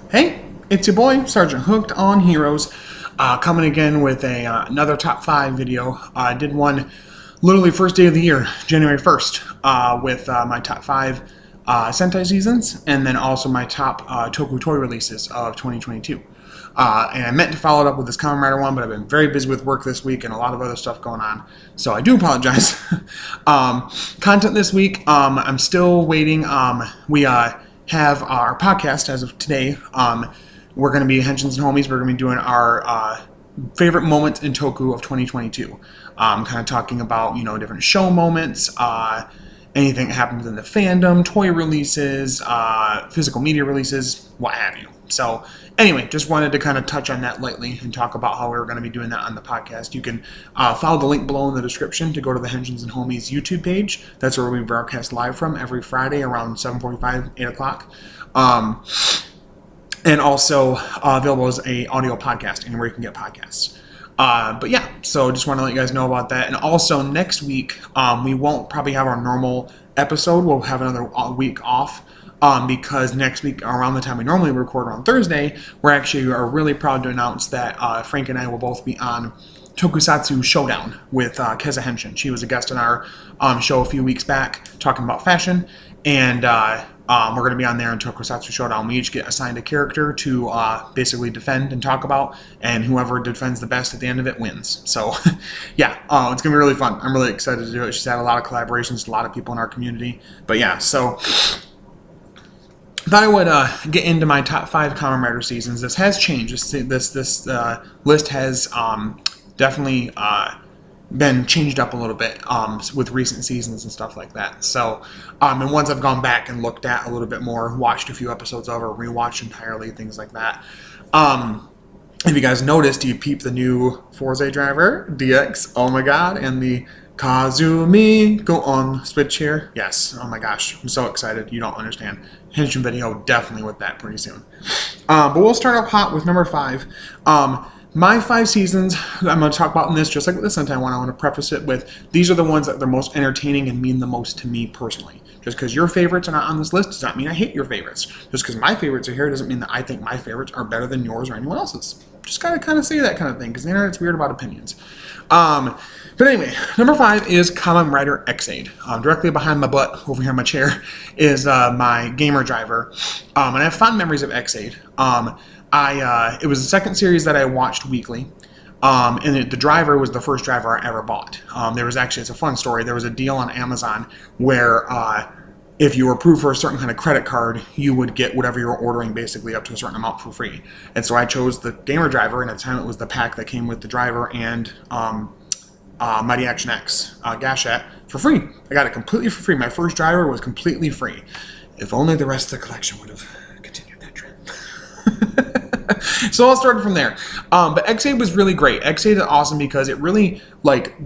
Hey, it's your boy, Sergeant Hooked on Heroes, coming again with another top 5 video. I did one literally first day of the year, January 1st, with my top 5 Sentai seasons, and then also my top Toku Toy releases of 2022. And I meant to follow it up with this Kamen Rider one, but I've been very busy with work this week and a lot of other stuff going on, so I do apologize. Content this week, I'm still waiting. We have our podcast as of today. We're going to be Henshins and Homies. We're going to be doing our favorite moments in Toku of 2022. Kind of talking about, different show moments, anything that happened within the fandom, toy releases, physical media releases, what have you. So anyway, just wanted to kind of touch on that lightly and talk about how we were going to be doing that on the podcast. You can follow the link below in the description to go to the Henshins and Homies YouTube page. That's where we broadcast live from every Friday around 7:45, 8 o'clock. And also available as a audio podcast anywhere you can get podcasts. But yeah, so just want to let you guys know about that. And also next week, we won't probably have our normal episode. We'll have another week off. Because next week, around the time we normally record on Thursday, we are really proud to announce that Frank and I will both be on Tokusatsu Showdown with Keza Henshin. She was a guest on our show a few weeks back talking about fashion, and we're going to be on there in Tokusatsu Showdown. We each get assigned a character to basically defend and talk about, and whoever defends the best at the end of it wins. So, yeah, it's going to be really fun. I'm really excited to do it. She's had a lot of collaborations with a lot of people in our community. But yeah, so thought I would get into my top 5 Kamen Rider seasons. This has changed. This list has definitely been changed up a little bit with recent seasons and stuff like that. So, and once I've gone back and looked at a little bit more, watched a few episodes of, or rewatched entirely, things like that. If you guys noticed, you peep the new Forza driver, DX, oh my god, and the Kazumi go on switch here. Yes, oh my gosh, I'm so excited, you don't understand. Henshin video definitely with that pretty soon. But we'll start off hot with number 5. My 5 seasons, I'm going to talk about in this, just like with the Sentai one, I want to preface it with, these are the ones that are most entertaining and mean the most to me personally. Just because your favorites are not on this list does not mean I hate your favorites. Just because my favorites are here doesn't mean that I think my favorites are better than yours or anyone else's. Just gotta kind of say that kind of thing, because the internet's weird about opinions. But anyway, number 5 is Kamen Rider X8. Directly behind my butt, over here in my chair, is my gamer driver. And I have fond memories of X8. It was the second series that I watched weekly. And the driver was the first driver I ever bought. It's a fun story. There was a deal on Amazon where if you were approved for a certain kind of credit card, you would get whatever you were ordering basically up to a certain amount for free. And so I chose the gamer driver, and at the time it was the pack that came with the driver and Mighty Action X Gashet for free. I got it completely for free. My first driver was completely free. If only the rest of the collection would have continued that trend. So I'll start from there. But X8 was really great. X8 is awesome because it really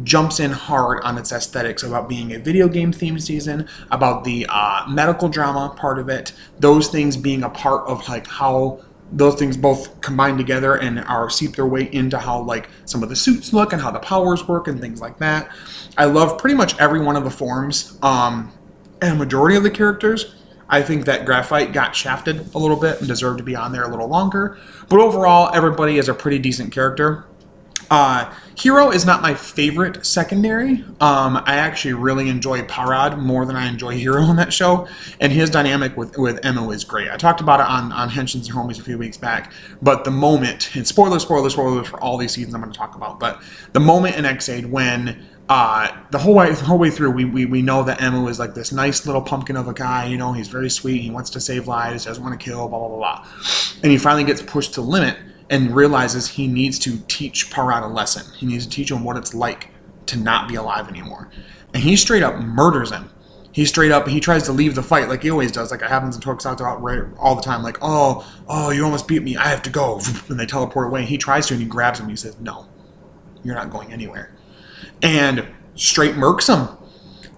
jumps in hard on its aesthetics about being a video game themed season, about the medical drama part of it, those things being a part of how those things both combine together and seep their way into how some of the suits look and how the powers work and things like that. I love pretty much every one of the forms and a majority of the characters. I think that Graphite got shafted a little bit and deserved to be on there a little longer. But overall, everybody is a pretty decent character. Hero is not my favorite secondary. I actually really enjoy Parad more than I enjoy Hero on that show. And his dynamic with Emu is great. I talked about it on Henshins and Homies a few weeks back. But the moment, and spoilers for all these seasons I'm going to talk about, but the moment in X8 when the whole way through, we know that Emu is this nice little pumpkin of a guy. He's very sweet. He wants to save lives. Doesn't want to kill. Blah blah blah blah. And he finally gets pushed to the limit and realizes he needs to teach Parad a lesson. He needs to teach him what it's like to not be alive anymore. And he straight up murders him. He tries to leave the fight like he always does. It happens in Tokusatsu all the time. Oh, you almost beat me. I have to go. And they teleport away. He tries to, and he grabs him. And he says, no, you're not going anywhere. And straight murks him.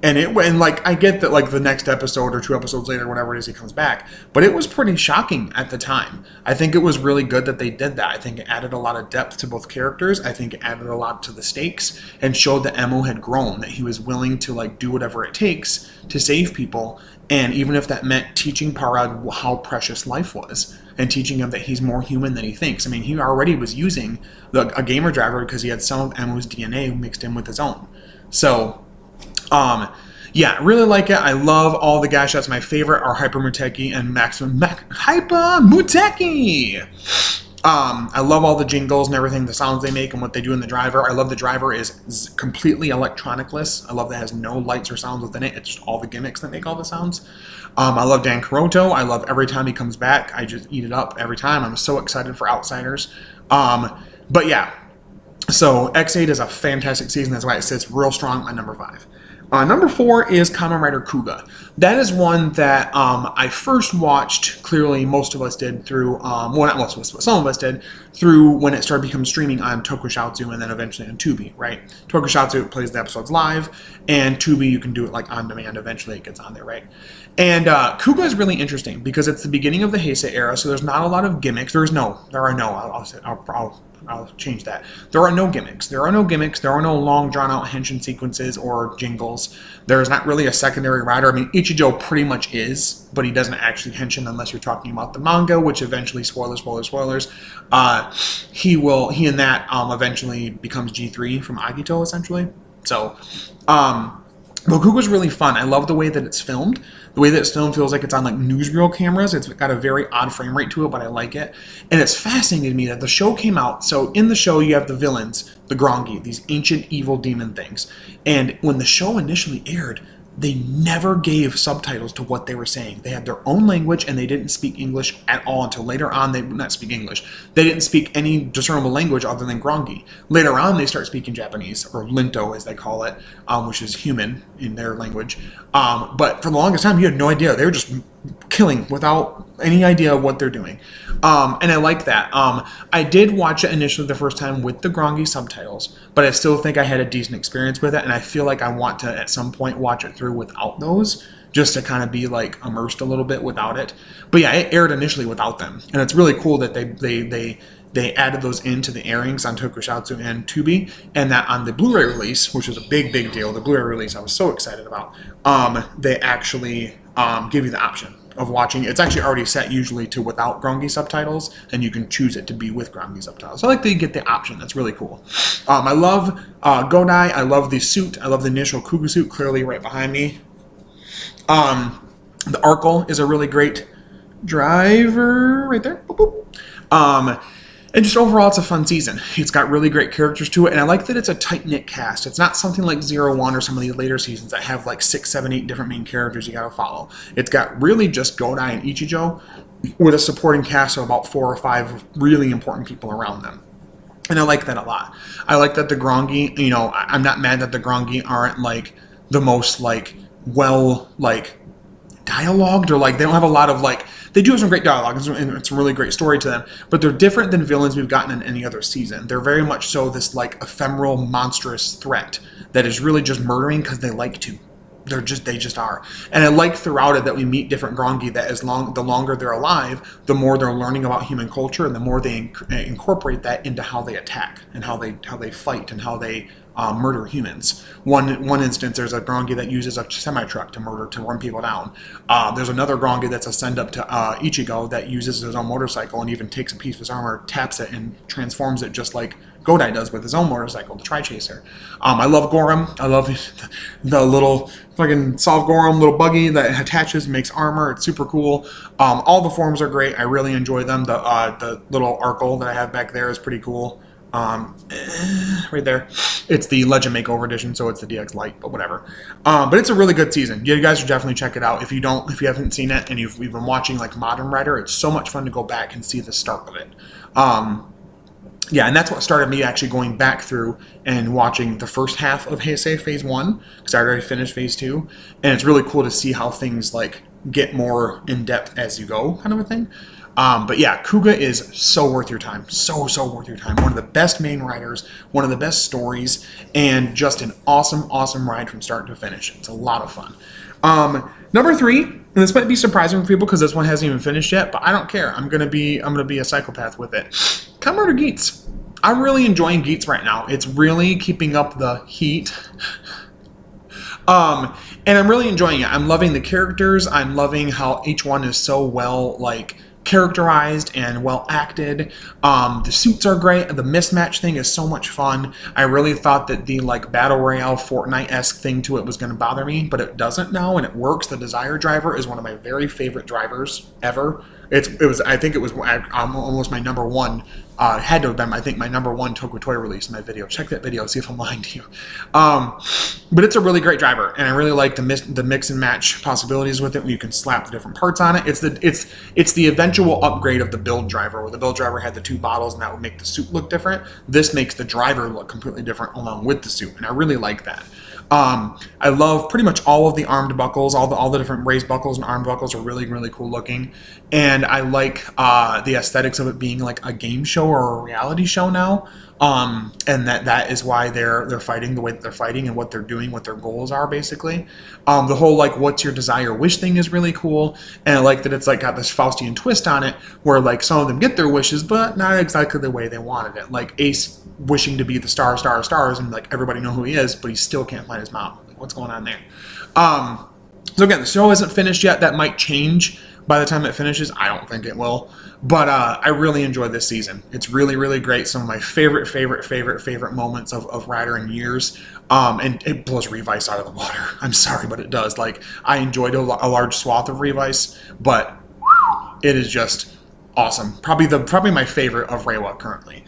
And I get that the next episode or 2 episodes later, whatever it is, he comes back. But it was pretty shocking at the time. I think it was really good that they did that. I think it added a lot of depth to both characters. I think it added a lot to the stakes and showed that Emu had grown, that he was willing to do whatever it takes to save people And even if that meant teaching Parag how precious life was and teaching him that he's more human than he thinks. I mean, he already was using a gamer driver because he had some of Emu's DNA mixed in with his own. So, yeah, I really like it. I love all the gash shots. My favorite are Hyper Muteki and Hyper Muteki. I love all the jingles and everything, the sounds they make and what they do in the driver. I love the driver is completely electronicless. I love that it has no lights or sounds within it. It's just all the gimmicks that make all the sounds. I love Dan Kuroto. I love every time he comes back. I just eat it up every time. I'm so excited for Outsiders. But yeah, so X8 is a fantastic season. That's why it sits real strong at number 5. Number 4 is Kamen Rider Kuga. That is one that I first watched, clearly most of us did through, well not most of us, but some of us did, through when it started becoming streaming on Tokusatsu and then eventually on Tubi, right? Tokusatsu plays the episodes live, and Tubi you can do it like on demand, eventually it gets on there, right? And Kuga is really interesting because it's the beginning of the Heisei era, so there's not a lot of gimmicks. There are no, I'll change that. There are no gimmicks. There are no long drawn-out henshin sequences or jingles. There's not really a secondary rider. I mean, Ichijo pretty much is, but he doesn't actually henshin unless you're talking about the manga, which eventually, spoilers, he in that eventually becomes G3 from Agito, essentially. So, Bokuga's really fun. I love the way that it's filmed. The way that it's filmed feels like it's on like newsreel cameras. It's got a very odd frame rate to it, but I like it. And it's fascinating to me that the show came out. So in the show, you have the villains, the Grongi, these ancient evil demon things. And when the show initially aired, they never gave subtitles to what they were saying. They had their own language, and they didn't speak English at all until later on. They would not speak English. They didn't speak any discernible language other than Grongi. Later on, they start speaking Japanese, or Linto as they call it, which is human in their language. But for the longest time, you had no idea. They were just killing without any idea of what they're doing. And I like that. I did watch it initially the first time with the Grongi subtitles, but I still think I had a decent experience with it, and I feel like I want to at some point watch it through without those, just to kind of be like immersed a little bit without it. But yeah, it aired initially without them, and it's really cool that they added those into the airings on Tokusatsu and Tubi, and that on the Blu-ray release, which was a big deal, the Blu-ray release I was so excited about, they actually give you the option of watching. It's actually already set usually to without Grongi subtitles, and you can choose it to be with Grongi subtitles. So I like that you get the option. That's really cool. I love Godai. I love the suit. I love the initial Kuga suit, clearly right behind me. The Arkle is a really great driver right there. Boop, boop. And just overall, it's a fun season. It's got really great characters to it, and I like that it's a tight-knit cast. It's not something like 0-1 or some of the later seasons that have like 6, 7, 8 different main characters you gotta follow. It's got really just Godai and Ichijo with a supporting cast of about 4 or 5 really important people around them. And I like that a lot. I like that the Grongi, you know, I'm not mad that the Grongi aren't like the most like dialogued, or like they don't have a lot of like, they do have some great dialogue and it's a really great story to them, but they're different than villains we've gotten in any other season. They're very much so this like ephemeral, monstrous threat that is really just murdering because they like to. They just are. And I like throughout it that we meet different Grongi that the longer they're alive, the more they're learning about human culture, and the more they incorporate that into how they attack and how they fight and how they murder humans. One instance, there's a Grongi that uses a semi-truck to run people down. There's another Grongi that's a send-up to Ichigo that uses his own motorcycle and even takes a piece of his armor, taps it, and transforms it just like Godai does with his own motorcycle, the Tri-Chaser. I love Gorum. I love the little fucking Solve Gorum little buggy that attaches and makes armor. It's super cool. All the forms are great. I really enjoy them. The little Arkle that I have back there is pretty cool. Right there. It's the Legend Makeover edition, so it's the DX Lite, but whatever. But it's a really good season. You guys should definitely check it out. If you haven't seen it and you've been watching like Modern Rider, it's so much fun to go back and see the start of it. Yeah, and that's what started me actually going back through and watching the first half of Heisei Phase 1, because I already finished Phase 2, and it's really cool to see how things like get more in-depth as you go, kind of a thing. But yeah, Kuga is so worth your time. So worth your time. One of the best main riders, one of the best stories, and just an awesome ride from start to finish. It's a lot of fun. Number 3, and this might be surprising for people because this one hasn't even finished yet, but I don't care. I'm gonna be a psychopath with it. Kamen Rider Geats. I'm really enjoying Geats right now. It's really keeping up the heat. And I'm really enjoying it. I'm loving the characters. I'm loving how each one is so well, like, characterized and well acted. The suits are great. The mismatch thing is so much fun. I really thought that the like battle royale Fortnite-esque thing to it was going to bother me, but it doesn't now, and it works. The Desire driver is one of my very favorite drivers ever. I think it was almost my number one. Had to have been, I think, my number one Toy release in my video. Check that video, see if I'm lying to you. But it's a really great driver, and I really like the mix and match possibilities with it, where you can slap the different parts on it. It's the eventual upgrade of the build driver, where the build driver had the two bottles, and that would make the suit look different. This makes the driver look completely different along with the suit, and I really like that. I love pretty much all of the armed buckles. All the different raised buckles and armed buckles are really, really cool looking. And I like the aesthetics of it being like a game show or a reality show now. And that is why they're fighting the way that they're fighting and what they're doing, what their goals are, basically. The whole like what's your desire wish thing is really cool. And I like that it's like got this Faustian twist on it, where like some of them get their wishes, but not exactly the way they wanted it. Like Ace wishing to be the star of stars, and like everybody know who he is, but he still can't find his mom. Like, what's going on there? So again, the show isn't finished yet. That might change by the time it finishes. I don't think it will, but I really enjoyed this season. It's really, really great. Some of my favorite moments of Rider in years. And it blows Revice out of the water. I'm sorry, but it does. Like, I enjoyed a large swath of Revice, but it is just awesome. Probably my favorite of Reiwa currently.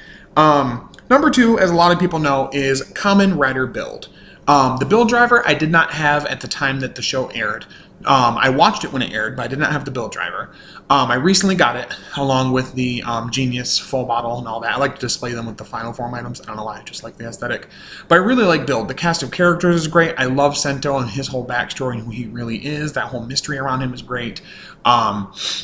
Number 2, as a lot of people know, is Kamen Rider Build. The build driver I did not have at the time that the show aired. I watched it when it aired, but I did not have the build driver. I recently got it, along with the Genius full bottle and all that. I like to display them with the final form items. I don't know why, I just like the aesthetic. But I really like Build. The cast of characters is great. I love Sento and his whole backstory and who he really is. That whole mystery around him is great.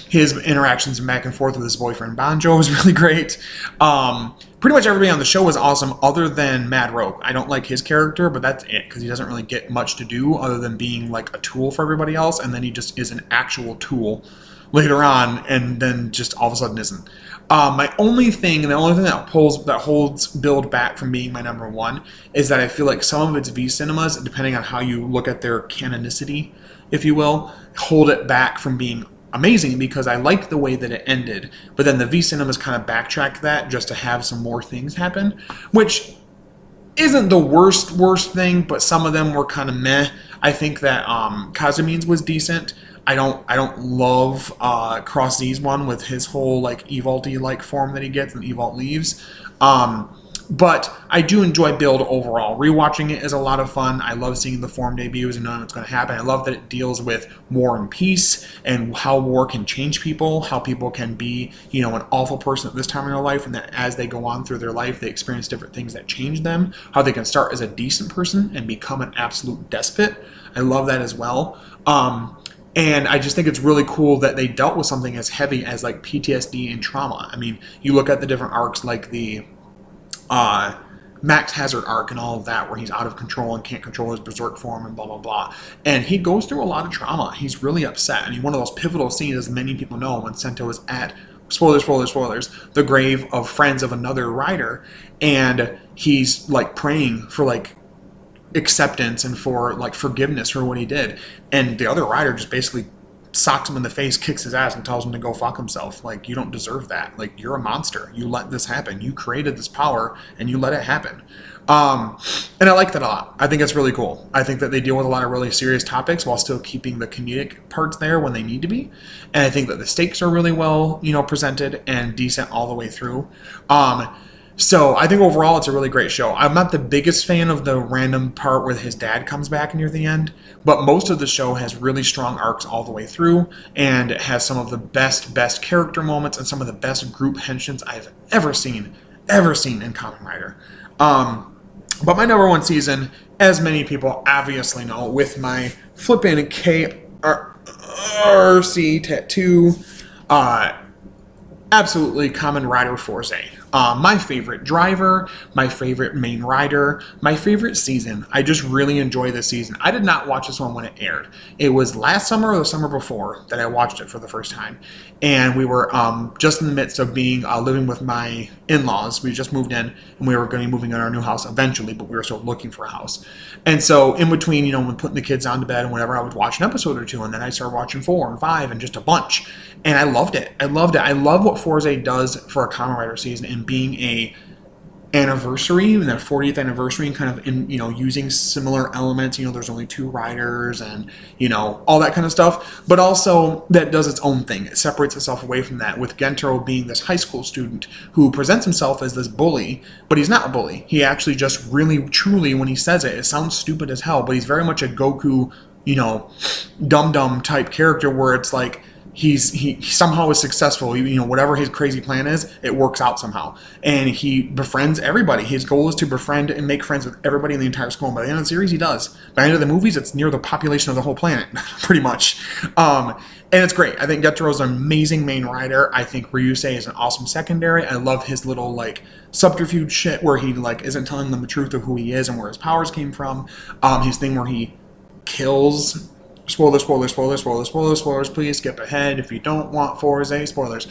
His interactions back and forth with his boyfriend Banjo is really great. Pretty much everybody on the show is awesome other than Mad Rogue. I don't like his character, but that's it, because he doesn't really get much to do other than being like a tool for everybody else, and then he just is an actual tool later on, and then just all of a sudden isn't. The only thing that holds Build back from being my number 1 is that I feel like some of its V cinemas, depending on how you look at their canonicity, if you will, hold it back from being amazing, because I like the way that it ended, but then the V cinemas kind of backtracked that just to have some more things happen, which isn't the worst thing, but some of them were kind of meh. I think that Kazumi's was decent. I don't love Cross Z's one with his whole like Evault-y like form that he gets and Evault leaves. But I do enjoy Build overall. Rewatching it is a lot of fun. I love seeing the form debuts and knowing what's going to happen. I love that it deals with war and peace and how war can change people, how people can be, an awful person at this time in their life, and that as they go on through their life, they experience different things that change them, how they can start as a decent person and become an absolute despot. I love that as well. And I just think it's really cool that they dealt with something as heavy as like PTSD and trauma. I mean, you look at the different arcs like the Max Hazard arc and all of that, where he's out of control and can't control his berserk form and blah, blah, blah. And he goes through a lot of trauma. He's really upset. I mean, one of those pivotal scenes, as many people know, when Sento is at, spoilers, the grave of friends of another rider, and he's like praying for like acceptance and for like forgiveness for what he did. And the other rider just basically socks him in the face, kicks his ass, and tells him to go fuck himself. Like, you don't deserve that. Like, you're a monster. You let this happen. You created this power, and you let it happen. And I like that a lot. I think it's really cool. I think that they deal with a lot of really serious topics while still keeping the comedic parts there when they need to be. And I think that the stakes are really well, presented and decent all the way through. So I think overall it's a really great show. I'm not the biggest fan of the random part where his dad comes back near the end, but most of the show has really strong arcs all the way through, and it has some of the best character moments and some of the best group henshins I've ever seen in Kamen Rider. But my number 1 season, as many people obviously know, with my flippin' KRC tattoo, absolutely Kamen Rider Force. My favorite driver, my favorite main rider, my favorite season. I just really enjoy this season. I did not watch this one when it aired. It was last summer or the summer before that I watched it for the first time. And we were just in the midst of being living with my in-laws. We just moved in, and we were going to be moving in our new house eventually, but we were still looking for a house. And so in between, when putting the kids down to bed and whatever, I would watch an episode or two, and then I started watching 4 and 5 and just a bunch. And I loved it. I loved it. I love what Forza does for a Kamen Rider season, and being a anniversary, and their 40th anniversary, and kind of using similar elements. There's only 2 riders, and all that kind of stuff. But also that does its own thing. It separates itself away from that, with Gentaro being this high school student who presents himself as this bully, but he's not a bully. He actually just really, truly, when he says it sounds stupid as hell, but he's very much a Goku, dum-dum type character, where it's like he somehow is successful. Whatever his crazy plan is, it works out somehow, and he befriends everybody. His goal is to befriend and make friends with everybody in the entire school, and by the end of the series he does. By the end of the movies, it's near the population of the whole planet pretty much. And it's great. I think Getaro's an amazing main rider. I think Ryusei is an awesome secondary. I love his little subterfuge shit where he isn't telling them the truth of who he is and where his powers came from. His thing where he kills. Spoilers, please skip ahead if you don't want Forza. Spoilers.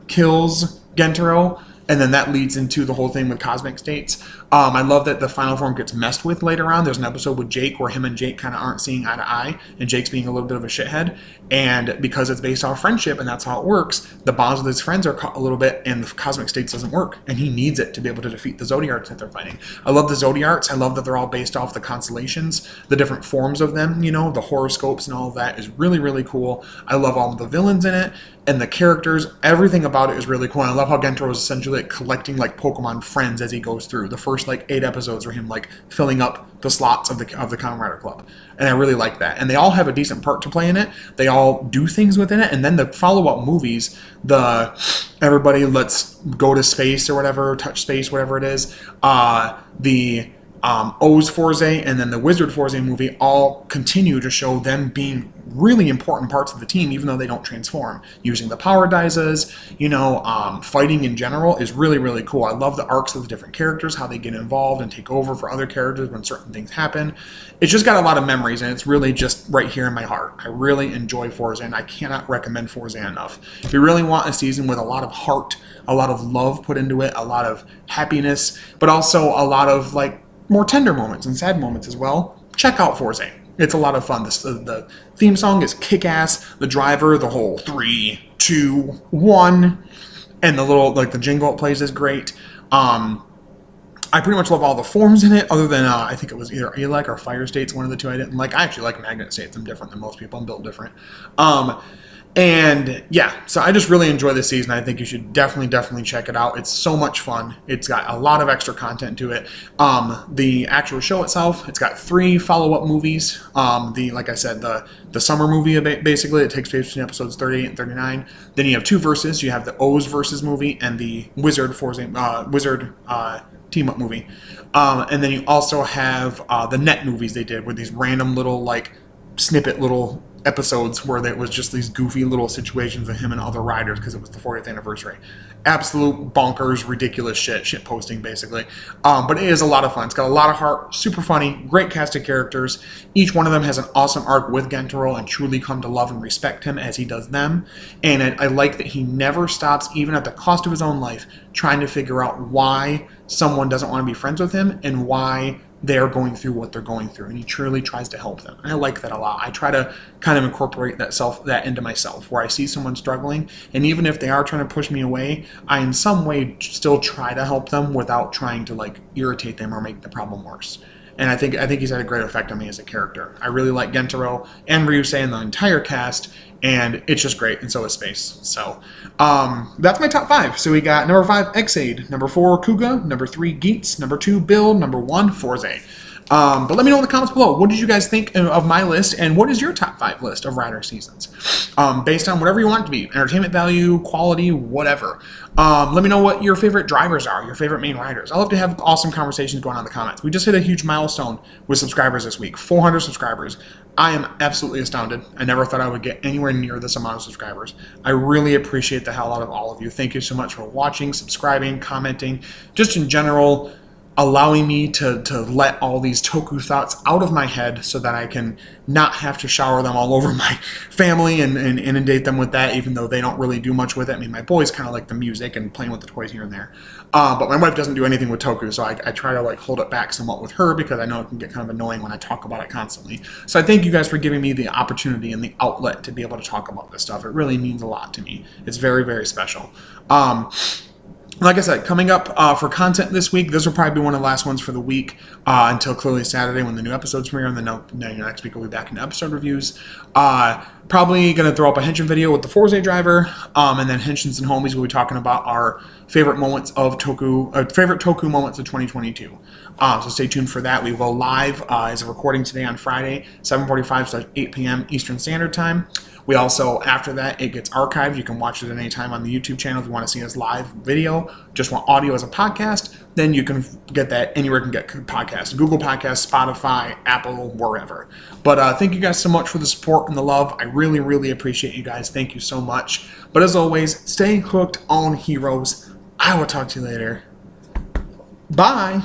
Kills Gentaro, and then that leads into the whole thing with Cosmic States. I love that the final form gets messed with later on. There's an episode with Jake where him and Jake kind of aren't seeing eye to eye, and Jake's being a little bit of a shithead. And because it's based off friendship and that's how it works, the bonds with his friends are caught a little bit, and the Cosmic States doesn't work. And he needs it to be able to defeat the Zodiarts that they're fighting. I love the Zodiarts. I love that they're all based off the constellations, the different forms of them, the horoscopes and all of that is really, really cool. I love all of the villains in it, and the characters. Everything about it is really cool. And I love how Gentaro is essentially collecting Pokemon friends as he goes through. The first 8 episodes are him filling up the slots of the Kamen Rider Club, and I really like that. And they all have a decent part to play in it. They all do things within it, and then the follow-up movies, everybody let's go to space or whatever, touch space, whatever it is, the O's Forza and then the Wizard Forza movie all continue to show them being really important parts of the team, even though they don't transform. Using the power Daizas, fighting in general is really, really cool. I love the arcs of the different characters, how they get involved and take over for other characters when certain things happen. It's just got a lot of memories, and it's really just right here in my heart. I really enjoy Forza, and I cannot recommend Forza enough. If you really want a season with a lot of heart, a lot of love put into it, a lot of happiness, but also a lot of more tender moments and sad moments as well, check out Forza. It's a lot of fun. The theme song is kick-ass. The driver, the whole 3, 2, 1, and the little the jingle it plays is great. I pretty much love all the forms in it, other than I think it was either Elec or Fire States, one of the two I didn't like. I actually like Magnet States. I'm different than most people. I'm built different. And yeah, so I just really enjoy this season. I think you should definitely check it out. It's so much fun. It's got a lot of extra content to it. The actual show itself, it's got 3 follow-up movies. Like I said, the summer movie, basically, it takes place between episodes 38 and 39. Then you have 2 verses. You have the O's versus movie and the Wizard team-up movie. And then you also have the net movies they did, with these random little snippet little episodes where there was just these goofy little situations of him and other riders because it was the 40th anniversary. Absolute bonkers, ridiculous shit posting, basically. But it is a lot of fun. It's got a lot of heart, super funny, great cast of characters. Each one of them has an awesome arc with Gentaro and truly come to love and respect him as he does them. And I like that he never stops, even at the cost of his own life, trying to figure out why someone doesn't want to be friends with him and why they're going through what they're going through, and he truly tries to help them. And I like that a lot. I try to kind of incorporate that into myself, where I see someone struggling, and even if they are trying to push me away, I in some way still try to help them without trying to irritate them or make the problem worse. And I think he's had a great effect on me as a character. I really like Gentaro and Ryusei and the entire cast, and it's just great, and so is Space. So that's my top 5. So we got number 5, Exade, number 4, Kuga, number 3, Geats, number 2, Bill, number 1, Forza. But let me know in the comments below, what did you guys think of my list, and what is your top 5 list of Rider seasons? Based on whatever you want it to be, entertainment value, quality, whatever. Let me know what your favorite drivers are, your favorite main riders. I love to have awesome conversations going on in the comments. We just hit a huge milestone with subscribers this week, 400 subscribers. I am absolutely astounded. I never thought I would get anywhere near this amount of subscribers. I really appreciate the hell out of all of you. Thank you so much for watching, subscribing, commenting, just in general, allowing me to let all these toku thoughts out of my head so that I can not have to shower them all over my family and inundate them with that, even though they don't really do much with it. I mean, my boys kind of like the music and playing with the toys here and there. But my wife doesn't do anything with toku, so I try to like hold it back somewhat with her because I know it can get kind of annoying when I talk about it constantly. So I thank you guys for giving me the opportunity and the outlet to be able to talk about this stuff. It really means a lot to me. It's very, very special. Like I said, coming up for content this week, this will probably be one of the last ones for the week until clearly Saturday when the new episodes premiere, and then next week we'll be back into episode reviews. Probably going to throw up a Henshin video with the Forza driver, and then Henshins and Homies will be talking about our favorite moments of Toku, favorite Toku moments of 2022. So stay tuned for that. We will live as a recording today on Friday, 7:45 to 8 p.m. Eastern Standard Time. We also, after that, it gets archived. You can watch it at any time on the YouTube channel if you want to see us live video. Just want audio as a podcast, then you can get that anywhere you can get podcasts. Google Podcasts, Spotify, Apple, wherever. But thank you guys so much for the support and the love. I really, really appreciate you guys. Thank you so much. But as always, stay hooked on heroes. I will talk to you later. Bye.